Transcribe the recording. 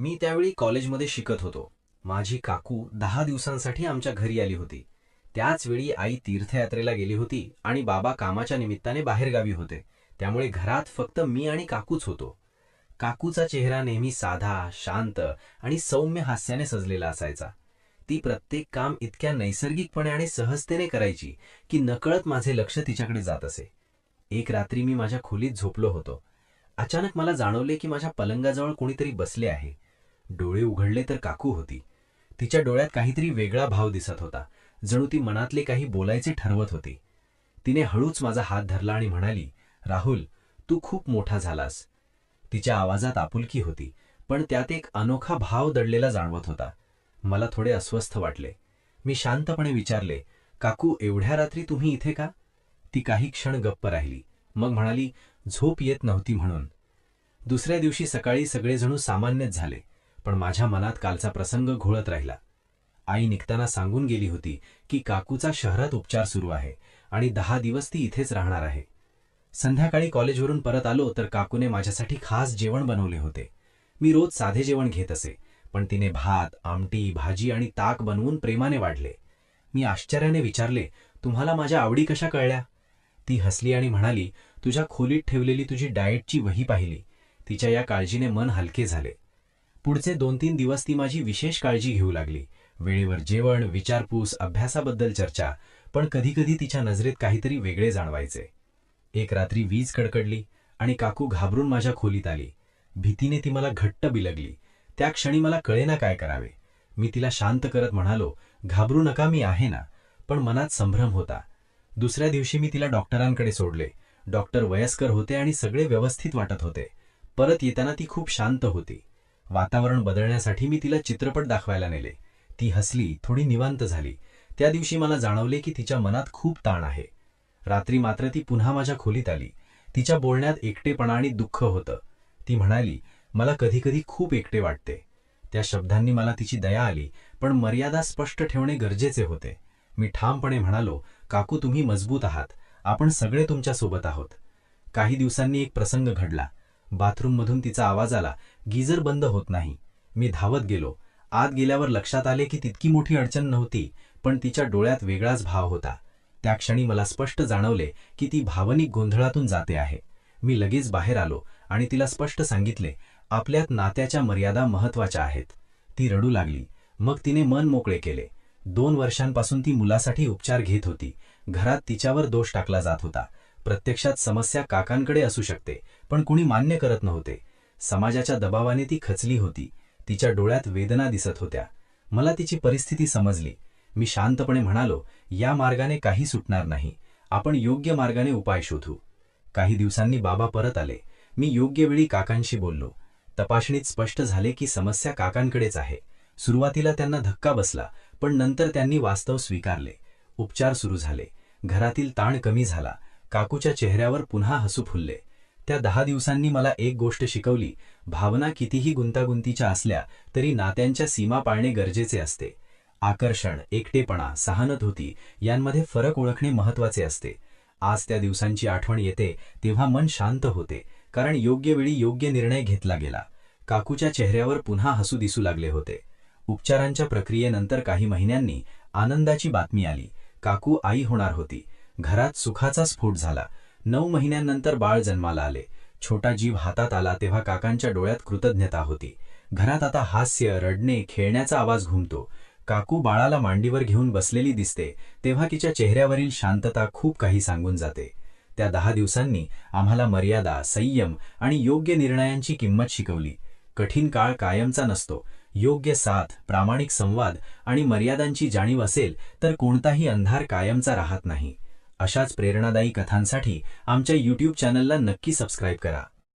मी त्यावेळी कॉलेजमध्ये शिकत होतो. माझी काकू 10 दिवसांसाठी आमच्या घरी आली होती. त्याच वेळी आई तीर्थयात्रेला गेली होती आणि बाबा कामाच्या निमित्ताने बाहेरगावी होते. त्यामुळे घरात फक्त मी आणि काकूच होतो. काकूचा चेहरा नेहमी साधा, शांत आणि सौम्य हास्याने सजलेला असायचा. ती प्रत्येक काम इतक्या नैसर्गिकपणे आणि सहजतेने करायची की नकळत माझे लक्ष तिच्याकडे जात असे. एक रात्री मी माझ्या खोलीत झोपलो होतो. अचानक मला जाणवले की माझ्या पलंगाजवळ कोणीतरी बसले आहे. डोळे उघडले तर काकू होती. तिच्या डोळ्यात काहीतरी वेगळा भाव दिसत होता, जणू ती मनातले काही बोलायचे ठरवत होती. तिने हळूच माझा हात धरला आणि म्हणाली, "राहुल, तू खूप मोठा झालास." तिच्या आवाजात आपुलकी होती, पण त्यात एक अनोखा भाव दडलेला जाणवत होता. मला थोडे अस्वस्थ वाटले. मी शांतपणे विचारले, "काकू, एवढ्या रात्री तुम्ही इथे का?" ती काही क्षण गप्प राहिली. मग म्हणाली, "झोप येत नव्हती म्हणून." दुसऱ्या दिवशी सकाळी सगळेजण सामान्यच झाले, पण माझ्या मनात कालचा प्रसंग घोळत राहिला. आई निघताना सांगून गेली होती की काकूचा शहरात उपचार सुरू आहे आणि 10 दिवस ती इथेच राहणार आहे. संध्याकाळी कॉलेजवरून परत आलो तर काकूने माझ्यासाठी खास जेवण बनवले होते. मी रोज साधे जेवण घेत असे, पण तिने भात, आमटी, भाजी आणि ताक बनवून प्रेमाने वाढले. मी आश्चर्याने विचारले, "तुम्हाला माझ्या आवडी कशा कळल्या?" ती हसली आणि म्हणाली, "तुझ्या खोलीत ठेवलेली तुझी डाएटची वही पाहिली." तिच्या या काळजीने मन हलके झाले. पुढचे 2-3 दिवस ती माझी विशेष काळजी घेऊ लागली. वेळेवर जेवण, विचारपूस, अभ्यासाबद्दल चर्चा, पण कधीकधी तिच्या नजरेत काहीतरी वेगळे जाणवायचे. एक रात्री वीज कडकडली आणि काकू घाबरून माझ्या खोलीत आली. भीतीने ती मला घट्ट बिलगली. त्या क्षणी मला कळेना काय करावे. मी तिला शांत करत म्हणालो, "घाबरू नका, मी आहे ना." पण मनात संभ्रम होता. दुसऱ्या दिवशी मी तिला डॉक्टरांकडे सोडले. डॉक्टर वयस्कर होते आणि सगळे व्यवस्थित वाटत होते. परत येताना ती खूप शांत होती. वातावरण बदलण्यासाठी मी तिला चित्रपट दाखवायला नेले. ती हसली, थोडी निवांत झाली. त्या दिवशी मला जाणवले की तिच्या मनात खूप ताण आहे. रात्री मात्र ती पुन्हा माझ्या खोलीत आली. तिच्या बोलण्यात एकटेपणा आणि दुःख होतं. ती म्हणाली, "मला कधीकधी खूप एकटे वाटते." त्या शब्दांनी मला तिची दया आली, पण मर्यादा स्पष्ट ठेवणे गरजेचे होते. मी ठामपणे म्हणालो, "काकू, तुम्ही मजबूत आहात. आपण सगळे तुमच्यासोबत आहोत." काही दिवसांनी एक प्रसंग घडला. बाथरूममधून तिचा आवाज आला, "गीझर बंद होत नाही." मी धावत गेलो. आत गेल्यावर लक्षात आले की तितकी मोठी अडचण नव्हती, पण तिच्या डोळ्यात वेगळाच भाव होता. त्या क्षणी मला स्पष्ट जाणवले की ती भावनिक गोंधळातून जाते आहे. मी लगेच बाहेर आलो आणि तिला स्पष्ट सांगितले, "आपल्यात नात्याच्या मर्यादा महत्त्वाच्या आहेत." ती रडू लागली. मग तिने मन मोकळे केले. 2 वर्षांपासून ती मुलासाठी उपचार घेत होती. घरात तिच्यावर दोष टाकला जात होता. प्रत्यक्षात समस्या काकांकडे असू शकते, पण कुणी मान्य करत नव्हते. समाजाच्या दबावाने ती खचली होती. तिच्या डोळ्यात वेदना दिसत होत्या. मला तिची परिस्थिती समजली. मी शांतपणे म्हणालो, "या मार्गाने काही सुटणार नाही. आपण योग्य मार्गाने उपाय शोधू." काही दिवसांनी बाबा परत आले. मी योग्य वेळी काकांशी बोललो. तपासणीत स्पष्ट झाले की समस्या काकांकडेच आहे. सुरुवातीला त्यांना धक्का बसला, पण नंतर त्यांनी वास्तव स्वीकारले. उपचार सुरू झाले. घरातील ताण कमी झाला. काकूच्या चेहऱ्यावर पुन्हा हसू फुलले. त्या 10 दिवसांनी मला एक गोष्ट शिकवली, भावना कितीही गुंतागुंतीच्या असल्या तरी नात्यांच्या सीमा पाळणे गरजेचे असते. आकर्षण, एकटेपणा, सहानुभूती यांमध्ये फरक ओळखणे महत्त्वाचे असते. आज त्या दिवसांची आठवण येते तेव्हा मन शांत होते, कारण योग्य वेळी योग्य निर्णय घेतला गेला. काकूच्या चेहऱ्यावर पुन्हा हसू दिसू लागले होते. उपचारांच्या प्रक्रियेनंतर काही महिन्यांनी आनंदाची बातमी आली. काकू आई होणार होती. घरात सुखाचा स्फोट झाला. 9 महिन्यांनंतर बाळ जन्माला आले. छोटा जीव हातात आला तेव्हा काकांच्या डोळ्यात कृतज्ञता होती. घरात आता हास्य, रडणे, खेळण्याचा आवाज घुमतो. काकू बाळाला मांडीवर घेऊन बसलेली दिसते तेव्हा तिच्या चेहऱ्यावरील शांतता खूप काही सांगून जाते. त्या 10 दिवसांनी आम्हाला मर्यादा, संयम आणि योग्य निर्णयांची किंमत शिकवली. कठीण काळ कायमचा नसतो. योग्य साथ, प्रामाणिक संवाद आणि मर्यादांची जाणीव असेल तर कोणताही अंधार कायमचा राहत नाही. अशाच प्रेरणादायी कथांसाठी आमच्या YouTube चॅनलला नक्की सबस्क्राईब करा.